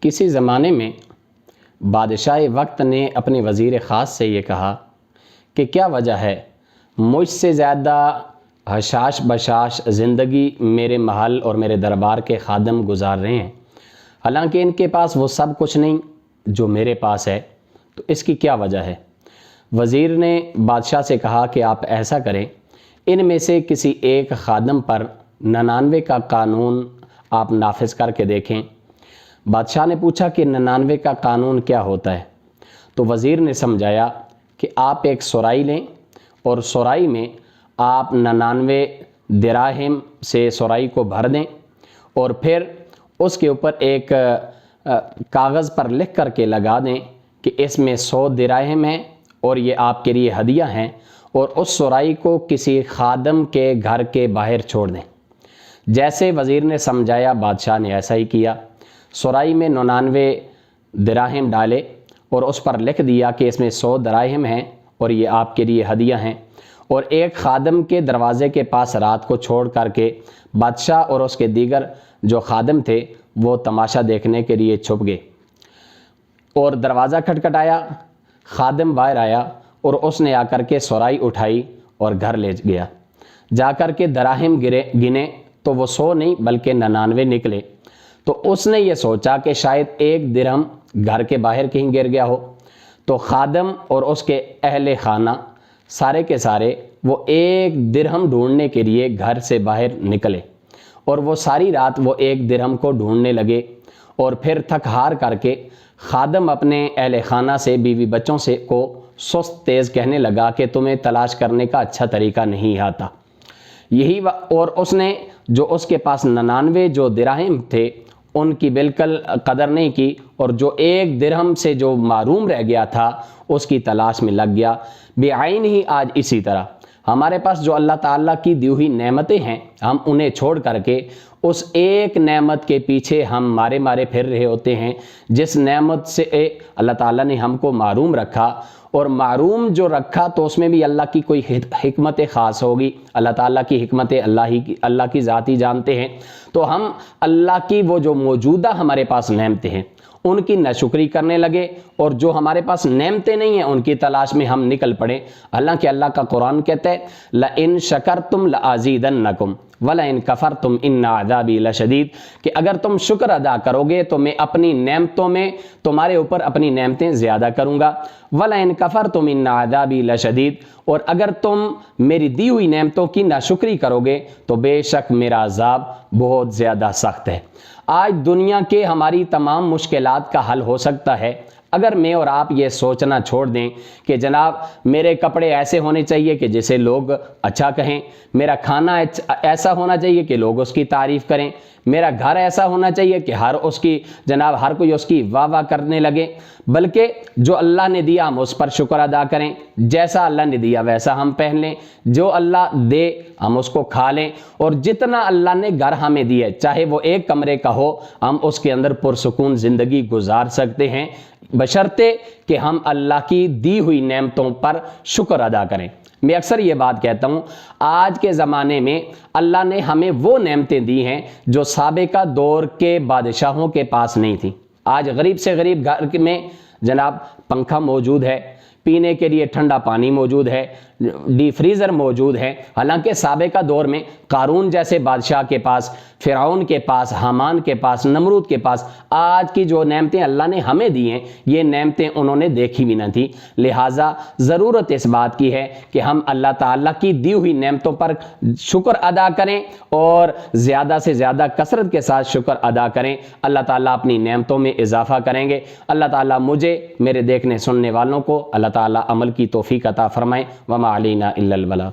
کسی زمانے میں بادشاہ وقت نے اپنے وزیر خاص سے یہ کہا کہ کیا وجہ ہے مجھ سے زیادہ حشاش بشاش زندگی میرے محل اور میرے دربار کے خادم گزار رہے ہیں، حالانکہ ان کے پاس وہ سب کچھ نہیں جو میرے پاس ہے، تو اس کی کیا وجہ ہے؟ وزیر نے بادشاہ سے کہا کہ آپ ایسا کریں، ان میں سے کسی ایک خادم پر 99 کا قانون آپ نافذ کر کے دیکھیں۔ بادشاہ نے پوچھا کہ 99 کا قانون کیا ہوتا ہے؟ تو وزیر نے سمجھایا کہ آپ ایک سرائی لیں اور سرائی میں آپ 99 دراہم سے سرائی کو بھر دیں اور پھر اس کے اوپر ایک کاغذ پر لکھ کر کے لگا دیں کہ اس میں 100 دراہم ہیں اور یہ آپ کے لیے ہدیہ ہیں، اور اس سرائی کو کسی خادم کے گھر کے باہر چھوڑ دیں۔ جیسے وزیر نے سمجھایا بادشاہ نے ایسا ہی کیا، سرائی میں 99 دراہم ڈالے اور اس پر لکھ دیا کہ اس میں 100 دراہم ہیں اور یہ آپ کے لیے ہدیہ ہیں، اور ایک خادم کے دروازے کے پاس رات کو چھوڑ کر کے بادشاہ اور اس کے دیگر جو خادم تھے وہ تماشا دیکھنے کے لیے چھپ گئے، اور دروازہ کھٹکھٹایا، خادم باہر آیا اور اس نے آ کر کے سرائی اٹھائی اور گھر لے گیا۔ جا کر کے دراہم گنے تو وہ 100 نہیں بلکہ 99 نکلے، تو اس نے یہ سوچا کہ شاید ایک درہم گھر کے باہر کہیں گر گیا ہو، تو خادم اور اس کے اہل خانہ سارے کے سارے وہ ایک درہم ڈھونڈنے کے لیے گھر سے باہر نکلے، اور وہ ساری رات وہ ایک درہم کو ڈھونڈنے لگے، اور پھر تھک ہار کر کے خادم اپنے اہل خانہ سے بیوی بچوں سے کو سست تیز کہنے لگا کہ تمہیں تلاش کرنے کا اچھا طریقہ نہیں آتا، اور اس نے جو اس کے پاس 99 جو دراہم تھے ان کی بالکل قدر نہیں کی، اور جو ایک درہم سے جو محروم رہ گیا تھا اس کی تلاش میں لگ گیا۔ بعین ہی آج اسی طرح ہمارے پاس جو اللہ تعالیٰ کی دی ہوئی نعمتیں ہیں، ہم انہیں چھوڑ کر کے اس ایک نعمت کے پیچھے ہم مارے پھر رہے ہوتے ہیں جس نعمت سے اللہ تعالیٰ نے ہم کو محروم رکھا، اور محروم جو رکھا تو اس میں بھی اللہ کی کوئی حکمت خاص ہوگی، اللہ تعالیٰ کی حکمت اللہ کی ذات ہی جانتے ہیں۔ تو ہم اللہ کی وہ جو موجودہ ہمارے پاس نعمتیں ہیں ان کی ناشکری کرنے لگے، اور جو ہمارے پاس نعمتیں نہیں ہیں ان کی تلاش میں ہم نکل پڑے، حالانکہ اللہ کا قرآن کہتا ہے لَإِن شَكَرْتُمْ لَأَزِيدَنَّكُمْ وَلَإِن كَفَرْتُمْ إِنَّ عَذَابِي لَشَدِيدٌ، کہ اگر تم شکر ادا کرو گے تو میں اپنی نعمتوں میں تمہارے اوپر اپنی نعمتیں زیادہ کروں گا، وَلَإِن كَفَرْتُمْ إِنَّ عَذَابِي لَشَدِيدٌ، اور اگر تم میری دی ہوئی نعمتوں کی ناشکری کرو گے تو بے شک میرا عذاب بہت زیادہ سخت ہے۔ آج دنیا کے ہماری تمام مشکلات کا حل ہو سکتا ہے اگر میں اور آپ یہ سوچنا چھوڑ دیں کہ جناب میرے کپڑے ایسے ہونے چاہیے کہ جسے لوگ اچھا کہیں، میرا کھانا ایسا ہونا چاہیے کہ لوگ اس کی تعریف کریں، میرا گھر ایسا ہونا چاہیے کہ ہر کوئی اس کی واہ واہ کرنے لگے، بلکہ جو اللہ نے دیا ہم اس پر شکر ادا کریں، جیسا اللہ نے دیا ویسا ہم پہن لیں، جو اللہ دے ہم اس کو کھا لیں، اور جتنا اللہ نے گھر ہمیں دیا چاہے وہ ایک کمرے کا ہو ہم اس کے اندر پرسکون زندگی گزار سکتے ہیں، بشرطے کہ ہم اللہ کی دی ہوئی نعمتوں پر شکر ادا کریں۔ میں اکثر یہ بات کہتا ہوں، آج کے زمانے میں اللہ نے ہمیں وہ نعمتیں دی ہیں جو سابقہ دور کے بادشاہوں کے پاس نہیں تھیں۔ آج غریب سے غریب گھر میں جناب پنکھا موجود ہے، پینے کے لیے ٹھنڈا پانی موجود ہے، ڈی فریزر موجود ہے، حالانکہ سابقہ دور میں قارون جیسے بادشاہ کے پاس، فرعون کے پاس، حامان کے پاس، نمرود کے پاس آج کی جو نعمتیں اللہ نے ہمیں دی ہیں یہ نعمتیں انہوں نے دیکھی بھی نہ تھی۔ لہٰذا ضرورت اس بات کی ہے کہ ہم اللہ تعالیٰ کی دی ہوئی نعمتوں پر شکر ادا کریں اور زیادہ سے زیادہ کثرت کے ساتھ شکر ادا کریں، اللہ تعالیٰ اپنی نعمتوں میں اضافہ کریں گے۔ اللہ تعالیٰ مجھے، میرے دیکھنے سننے والوں کو اللہ تعالیٰ عمل کی توفیق عطا فرمائے۔ وما علینا الا البلاغ۔